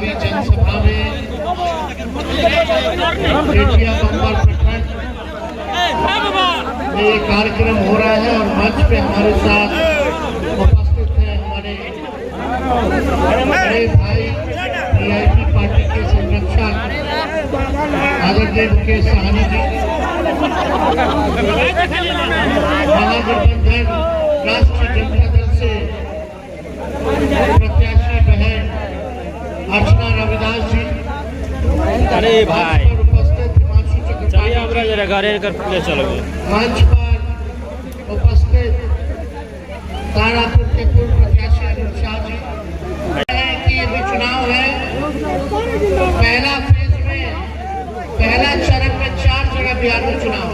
चुनावी जनसभा में बेटिया बम्बर प्रखंड में ये कार्यक्रम हो रहा है और मंच पे हमारे साथ उपस्थित हैं हमारे बड़े भाई वीआईपी पार्टी के संरक्षक आदरणीय मुकेश साहनी जी, महागठबंधन राष्ट्रीय जनता दल से प्रत्याशी बहन अर्चना रविदास जी, अरे भाई उपस्थित हिमांशु चक्रवर्ती, चलो मंच पर उपस्थित तारापुर के पूर्व प्रत्याशी अनिल शाह जी। कि ये भी चुनाव है, पहला फेज में पहला चरण में 4 जगह बिहार में चुनाव,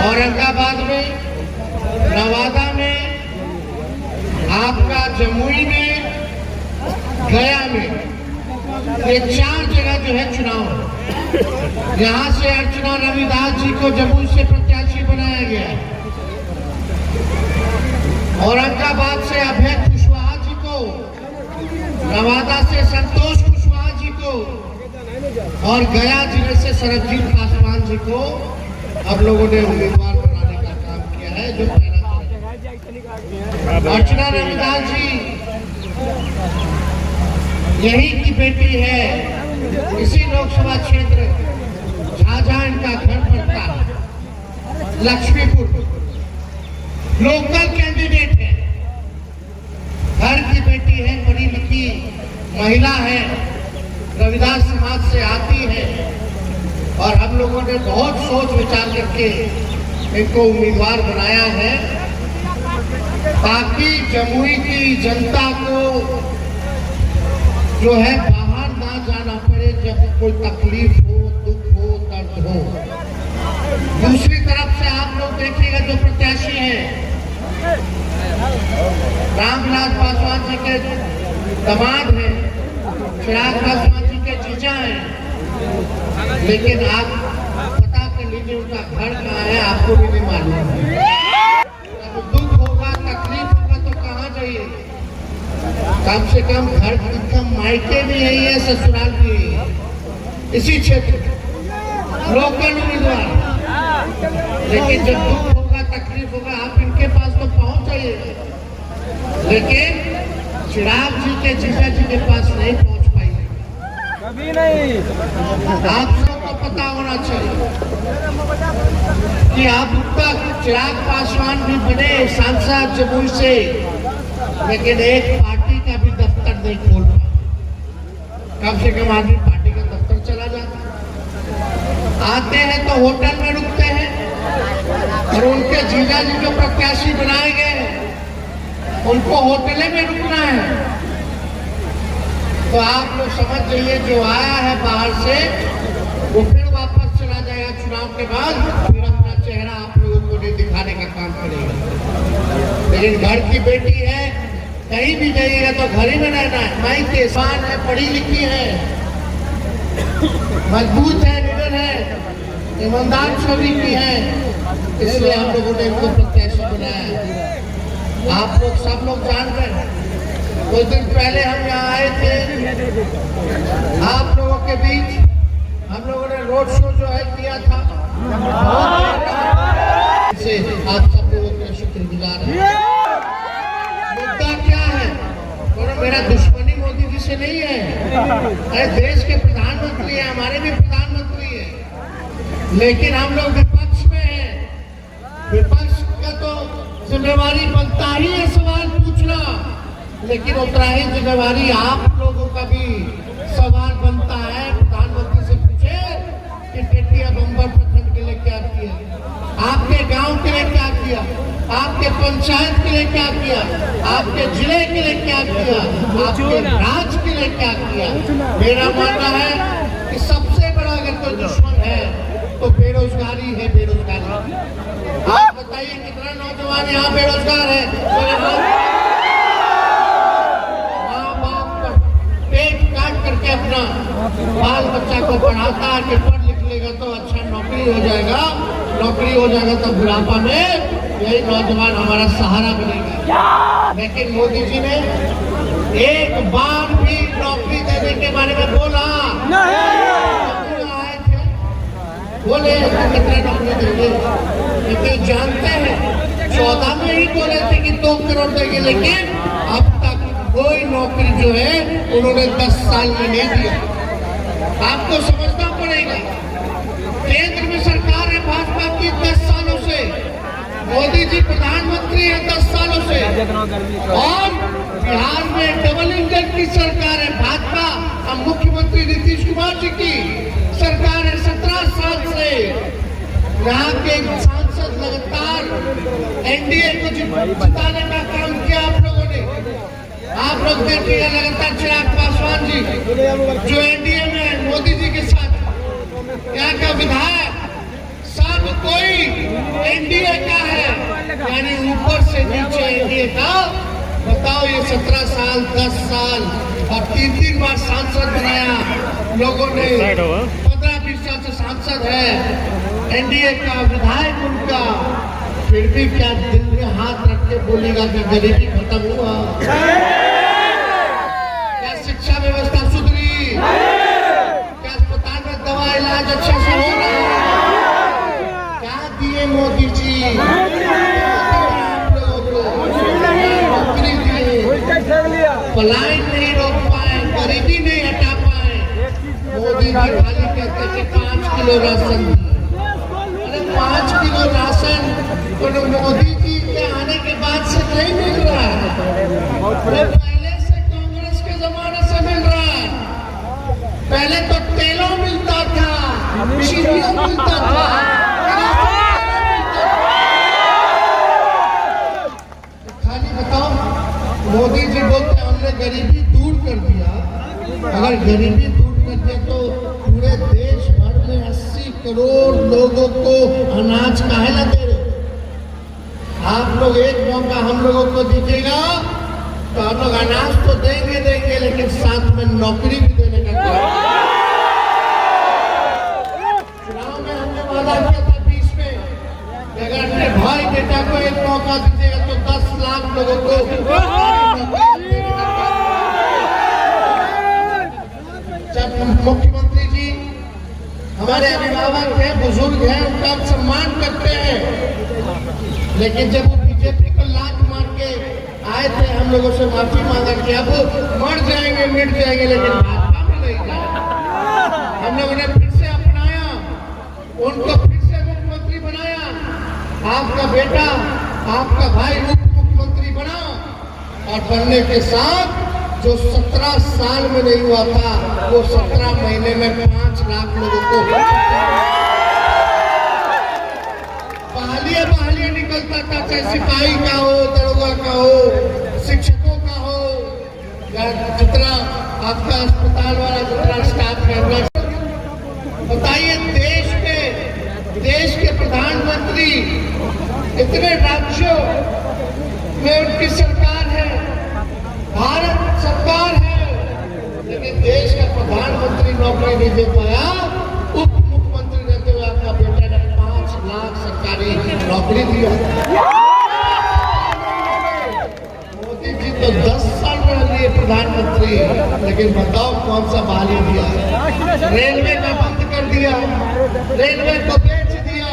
औरंगाबाद में, नवादा में, आपका जमुई में, गया में, ये 4 जगह जो है चुनाव। यहाँ से अर्चना रविदास जी को जमुई से प्रत्याशी बनाया गया है, औरंगाबाद से अभय कुशवाहा जी को, नवादा से संतोष कुशवाहा जी को और गया जिले से सरबजीत पासवान जी को अब लोगों ने उम्मीदवार बनाने का काम किया है। जो पहला अर्चना रविदास जी यही की बेटी है, इसी लोकसभा क्षेत्र जहां इनका घर पड़ता है लक्ष्मीपुर, लोकल कैंडिडेट है, घर की बेटी है, पढ़ी लिखी महिला है, रविदास समाज से आती है और हम लोगों ने बहुत सोच विचार करके इनको उम्मीदवार बनाया है ताकि जमुई की जनता को जो है बाहर ना जाना पड़े जब कोई तकलीफ हो, दुख हो, दर्द हो। दूसरी तरफ से आप लोग देखिएगा जो प्रत्याशी हैं रामविलास पासवान जी के दामाद हैं, चिराग पासवान जी के जीजा हैं, लेकिन आप पता कर लीजिए उनका घर कहाँ है, आपको भी नहीं मालूम है। जब दुख होगा, तकलीफ होगा तो कहाँ जाइए? कम से कम घर का मायके भी यही है, ससुराल भी यही है, इसी क्षेत्र लोकल उम्मीदवार। लेकिन जब दुख होगा, तकलीफ होगा, आप इनके पास तो पहुंच जाइए, लेकिन चिराग जी के जीजा जी के पास नहीं पहुंच पाएंगे, कभी नहीं। आप सबको पता होना चाहिए कि अब तक चिराग पासवान भी बने सांसद जमुई से, लेकिन एक पार्टी का भी दफ्तर नहीं खोल पाए। कम से कम आदमी पार्टी का दफ्तर चला जाता, आते हैं तो होटल में रुकते हैं और उनके जीजा जी जो प्रत्याशी बनाए गए उनको होटल में रुकना है। तो आप लोग समझ जाइए जो आया है बाहर से वो फिर वापस चला जाएगा चुनाव के बाद, फिर अपना चेहरा आप लोगों को नहीं दिखाने का काम करेगा। लेकिन घर की बेटी है, कहीं भी जाइएगा तो घर ही में रहना है। माई के शान है, पढ़ी लिखी है, मजबूत है, निडर है, ईमानदार छवि की है, इसलिए हम लोगों ने इनको प्रत्याशी बनाया है। आप लोग सब लोग जान रहे हैं, कुछ दिन पहले हम यहाँ आए थे, आप लोगों के बीच हम लोगों ने रोड शो जो है किया था, इसे आप सब लोगों का शुक्रगुजार हैं। मुद्दा क्या है? मेरा दुश्मनी मोदी जी से नहीं है, अरे देश के प्रधानमंत्री है, हमारे भी प्रधानमंत्री है, लेकिन हम लोग विपक्ष में हैं। विपक्ष का तो जिम्मेवारी बनता ही है सवाल पूछना, लेकिन उतना ही जिम्मेवारी आप लोगों का भी सवाल बनता है। प्रधानमंत्री से पूछे कि बेटिया बम्बर प्रखंड के लिए क्या किया, आपके गांव के लिए क्या किया, आपके पंचायत के लिए क्या किया, आपके जिले के लिए क्या किया, आपके राज्य के लिए क्या किया। मेरा मानना है कि सबसे बड़ा अगर कोई दुश्मन है तो बेरोजगारी है, बेरोजगारी। आप बताइए कितना नौजवान यहाँ बेरोजगार है? माँ बाप का पेट काट करके अपना बाल बच्चा को पढ़ाता है कि पढ़ लिख लेगा तो अच्छा नौकरी हो जाएगा, नौकरी हो जाएगा तो बुढ़ापा में यही नौजवान हमारा सहारा बनेगा। लेकिन मोदी जी ने एक बार भी नौकरी देने के बारे में बोला आए थे, बोले कितना नौकरी देंगे, लेकिन जानते हैं 14 में ही बोले थे कि 2 करोड़ देंगे, लेकिन अब तक कोई नौकरी जो है उन्होंने 10 साल में नहीं दिया। आपको समझना पड़ेगा, केंद्र में सरकार है भाजपा की 10 सालों से, मोदी जी प्रधानमंत्री है 10 सालों से, और बिहार में डबल इंजन की सरकार है भाजपा, अब मुख्यमंत्री नीतीश कुमार जी की सरकार है 17 साल से। यहाँ के सांसद लगातार एनडीए को जिताने का काम किया आप लोगों ने। आप लोग देखिएगा लगातार चिराग पासवान जी जो एनडीए में मोदी जी के साथ, यहाँ का विधायक सब कोई एनडीए का है, यानी ऊपर से नीचे एनडीए का। बताओ ये 17 साल 10 साल और 3 बार सांसद बनाया लोगों ने, 15-20 साल से सांसद है एनडीए का विधायक उनका, फिर भी क्या दिल में हाथ रख के बोलेगा कि गरीबी खत्म हुआ, क्या शिक्षा व्यवस्था सुधरी, क्या अस्पताल में दवा इलाज अच्छा से हो रहा है, क्या दिए मोदी जी आप लोगों को, नौकरी दिए, पलायन नहीं रोक पाए, गरीबी नहीं हटा पाए। मोदी जी खाली कहते कि 5 किलो राशन, अरे 5 किलो राशन तो मोदी जी के आने के बाद से नहीं मिल रहा है, वो पहले से कांग्रेस के जमाने से मिल रहा है। पहले तो तेलों मिलता था, चीनियों मिलता था, खाली बताओ मोदी जी बोलते हमने गरीबी दूर कर दिया। अगर गरीबी दूर कर दिया तो पूरे देश भर में 80 करोड़ लोगों को अनाज काहे ना दे रहे? आप लोग एक मौका हम लोगों को दीजिएगा तो हम लोग अनाज तो देंगे, लेकिन साथ में नौकरी भी देने का काम। चुनाव में हमने वादा किया था 20 में, अगर अपने भाई बेटा को एक मौका दीजिएगा तो 10 लाख लोगों को नौकरी देने का काम। जब मुख्यमंत्री जी हमारे अभिभावक हैं, बुजुर्ग हैं, उनका हम सम्मान करते हैं, लेकिन जब वो बीजेपी को लात मार के आए थे हम लोगों से माफी मांगा कि अब मर जाएंगे मिट जाएंगे, लेकिन भाजपा में नहीं जाए। हम लोगों ने फिर से अपनाया, उनको फिर से मुख्यमंत्री बनाया। आपका बेटा, आपका भाई उप मुख्यमंत्री बना, और बनने के साथ जो 17 साल में नहीं हुआ था वो 17 महीने में 5 लाख लोगों को बहालियां निकलता था, चाहे सिपाही का हो, दरोगा का हो, शिक्षकों का हो, या जितना आपका अस्पताल वाला जितना स्टाफ है। बताइए देश के प्रधानमंत्री, इतने राज्यों में उनकी सरकार है, भारत सरकार है, लेकिन देश का प्रधानमंत्री नौकरी नहीं दे पाया। उप मुख्यमंत्री रहते हुए आपका बेटा ने 5 लाख सरकारी नौकरी दिया। मोदी जी तो 10 साल रह लिए प्रधानमंत्री, लेकिन बताओ कौन सा बहाली दिया? रेलवे का बंद कर दिया, रेलवे को बेच दिया,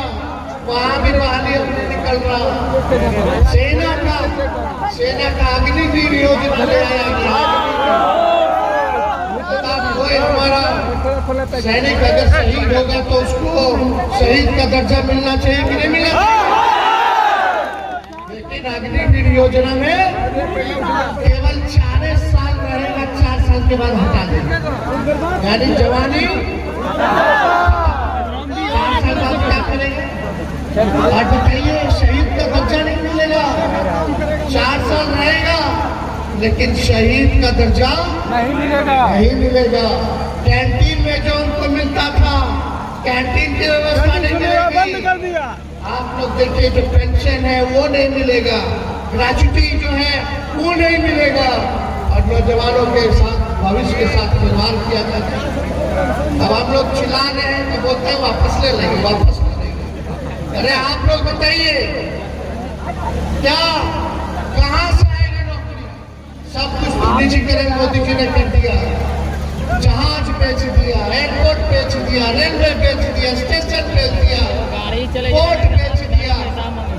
वहां भी बहाली अपने निकल रहा। सेना का अग्निवीर योजना ले आया गया। कोई हमारा सैनिक अगर शहीद होगा तो उसको शहीद का दर्जा मिलना चाहिए कि नहीं मिलना चाहिए? लेकिन अग्निवीर योजना में केवल 4 साल रहेगा, 4 साल के बाद हटा देगा, यानी जवानी 4 साल बाद क्या करेंगे? और बताइए, शहीद का दर्जा नहीं मिलेगा, 4 साल रहेगा, लेकिन शहीद का दर्जा नहीं मिलेगा। कैंटीन में जो उनको मिलता था, कैंटीन की व्यवस्था नहीं मिलेगी। आप लोग देखिए, जो पेंशन है वो नहीं मिलेगा, ग्रेच्युटी जो है वो नहीं मिलेगा, और नौजवानों के साथ, भविष्य के साथ व्यवहार किया जाता है। अब हम लोग चिल्ला रहे हैं तो बोलते हैं वापस ले लेंगे, वापस ले लेंगे। अरे आप लोग बताइए, क्या कहां से आएगा नौकरी? सब कुछ निजीकरण मोदी जी ने कर दिया। जहाज बेच दिया, एयरपोर्ट बेच दिया, रेलवे बेच दिया, स्टेशन बेच दिया, पोर्ट बेच दिया,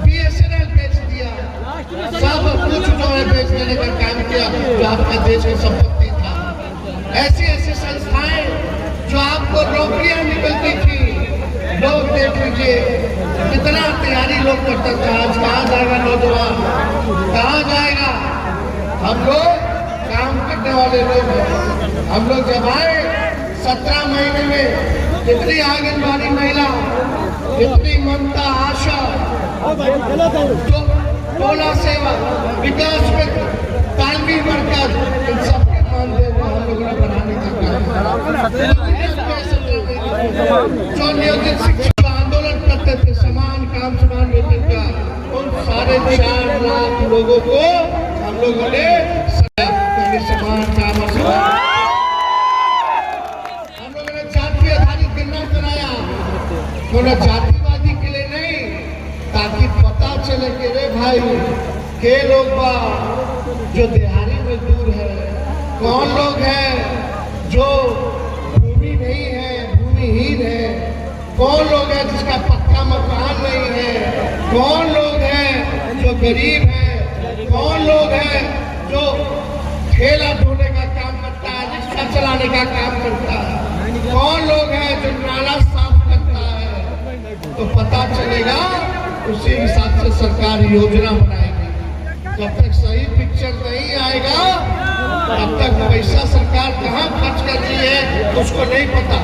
BSNL बेच दिया, सब कुछ जो है बेच देने का काम किया जो आपका देश की संपत्ति था। ऐसी ऐसी संस्थाएं जो आपको नौकरियां निकलती थी, लोग देख लीजिए कितना तैयारी लोग करते थे। आज कहाँ जाएगा नौजवान, कहाँ जाएगा? हम लोग काम करने वाले लोग हैं। हम लोग जब आए 17 महीने में कितनी आंगनबाड़ी महिला, कितनी ममता, आशा, टोला सेवा, विकास मित्र, तालमी मरकज, इन सबके मानदेय को हम लोगों ने बनाने का काम किया। जो नियोजित शिक्षक आंदोलन करते थे समान काम समान वेतन का, उन साढ़े 4 लाख लोगों को हम लोगों ने समान काम और समान, हम लोगों ने जाति आधारित गणना कराया। उन्होंने जातिवादी के लिए नहीं, ताकि पता चले कि रे भाई के लोग जो दिहाड़ी मजदूर है, कौन लोग हैं जो भूमि नहीं है, भूमिहीन है, कौन लोग हैं जिसका पक्का मकान नहीं है, कौन लोग हैं जो गरीब है, कौन लोग हैं जो ठेला ढोने का काम करता है, रिक्शा चलाने का काम करता है, कौन लोग हैं जो नाला साफ करता है, तो पता चलेगा। उसी हिसाब से सरकार योजना बनाएगी। जब तक सही पिक्चर नहीं आएगा तब तक पैसा सरकार कहाँ खर्च कर रही है उसको नहीं पता।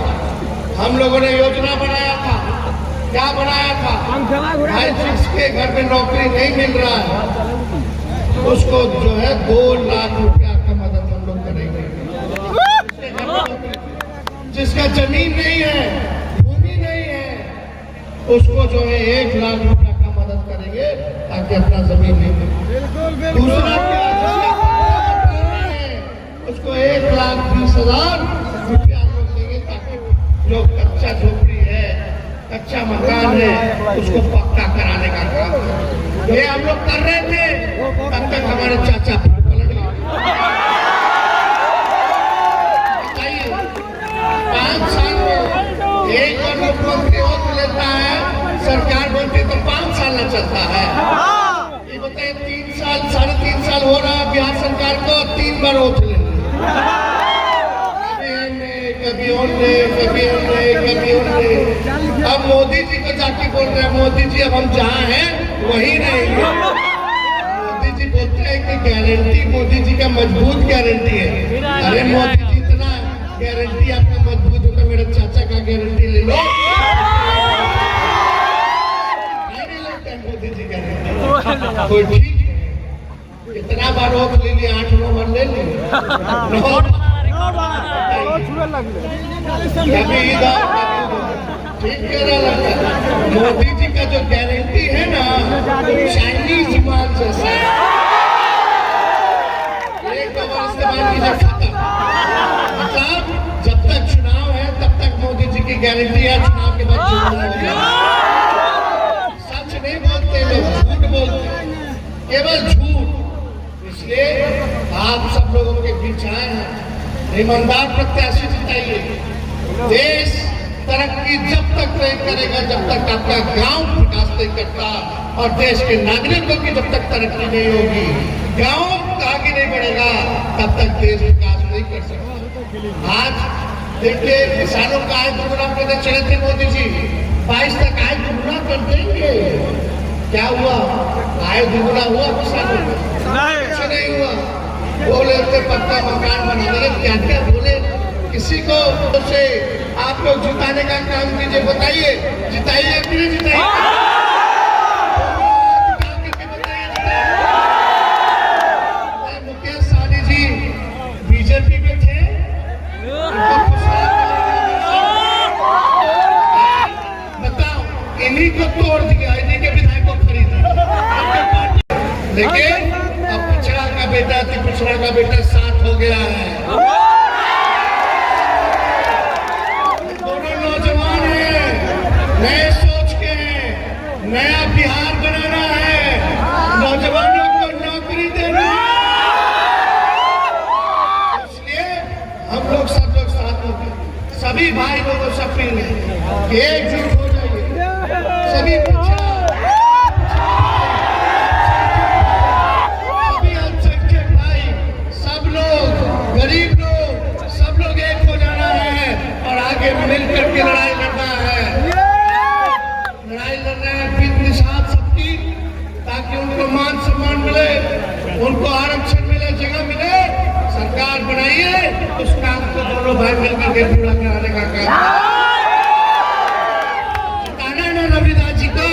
हम लोगों ने योजना बनाया था, क्या बनाया था? भाई जिसके घर में नौकरी नहीं मिल रहा है उसको जो है 2 लाख रुपया का मदद हम लोग करेंगे। जिसका जमीन नहीं है, भूमि नहीं है, उसको जो है 1 लाख रुपया का मदद करेंगे ताकि अपना जमीन नहीं मिले। दूसरा क्या, उसको 1,20,000 रुपया हम लोग देंगे ताकि जो कच्चा झोपड़ी है, कच्चा मकान है, उसको पक्का कराने का काम ये हम लोग कर रहे थे। तब तक हमारे चाचा पलट गए। बताइए 5 साल में एक बार मुख्यमंत्री हो लेता है, सरकार बनती तो 5 साल न चलता है। ये बताइए 3 साल 3.5 साल हो रहा है बिहार सरकार को, 3 बार हो चले, कभी उनने, कभी उनने, कभी उनने। अब मोदी जी को जाके बोल रहे हैं, मोदी जी अब हम जहाँ हैं वहीं रहेंगे। मोदी जी बोलते हैं कि गारंटी मोदी जी का मजबूत गारंटी है। अरे मोदी जी इतना गारंटी आपका मजबूत होता, मेरे चाचा का गारंटी ले लो। नहीं लगता है मोदी जी गारंटी कोई ठीक है, इतना बार रोक ले लिया, 8-9 बार ले लिया, कभी इधर ठीक कह रहा लगता। मोदी जी का जो गारंटी है ना, चाइनीज माल जैसा, एक वर्ष के बाद इधर खत्म। मतलब जब तक चुनाव है तब तक मोदी जी की गारंटी है, चुनाव के बाद सच नहीं बोलते लोग, झूठ बोलते, केवल झूठ। इसलिए आप सब लोगों के बीच आए हैं, ईमानदार प्रत्याशी जिताइए। देश तरक्की जब तक नहीं करेगा जब तक आपका गांव विकास नहीं करता, और देश के नागरिकों की जब तक तरक्की नहीं होगी, गांव आगे नहीं बढ़ेगा, तब तक देश विकास नहीं कर सकता। आज देखिए किसानों का आय दुगुना करने चले थे मोदी जी, 22 तक आय दुगुना कर देंगे। क्या हुआ? आय दुगुना हुआ किसानों का? कुछ नहीं हुआ। बोले थे पक्का मकान बना देंगे, क्या क्या बोले। किसी को से आप लोग जिताने का काम कीजिए, बताइए जिताइए कि नहीं जिताइए? मुकेश सहनी जी बीजेपी में थे, बताओ, इन्हीं को तोड़ दिया, इन्हीं के विधायक को खरीदा। लेकिन अब पिछड़ा का बेटा थी, पिछड़ा का बेटा 7 हो गया है। दोनों नौजवान हैं, नए सोच के हैं, नया बिहार बनाना है, नौजवानों को नौकरी देना है। इसलिए हम लोग सब लोग सभी भाई लोगों से अपील है कि एकजुट हो जाइए, सभी पिछड़ा, सभी अल्पसंख्यक भाई, सब लोग, गरीब लोग, सब लोग एक हो जाना है और आगे मिलकर के लड़ाई लड़ना है। लड़ाई लड़ रहे हैं फिर निषाद सबकी, ताकि उनको मान सम्मान मिले, उनको आरक्षण मिले, जगह मिले। सरकार बनाइए, उस काम को दोनों भाई मिलकर के पूरा कराने का काम। बताना ना रविदास जी को,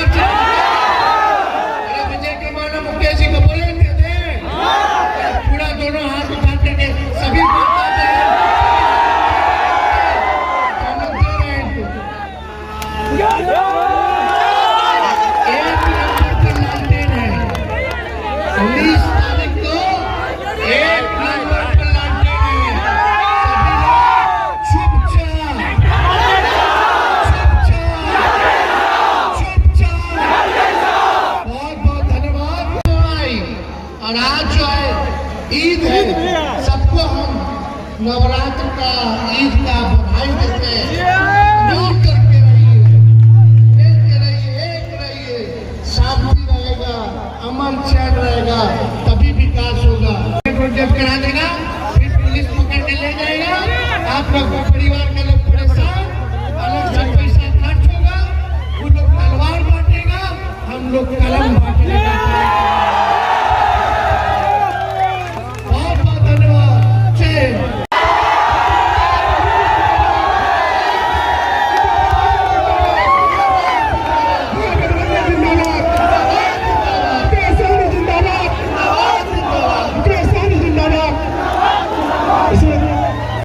विजय के माना मुकेश जी को बोले दे पूरा दोनों हाथ उठा करके सभी माता बहन दे रहे हैं इनको। एक नंबर पर लालटेन है, 19 तारीख को एक नंबर पर लालटेन है। सभी लोग चुपचाप बहुत बहुत धन्यवाद भाई। और आज जो है ईद है, सबको हम नवरात्र का, ईद का बधाई देते हैं। मिल करके रहिए, एक रहिए, शांति रहेगा, अमन चैन रहेगा, तभी विकास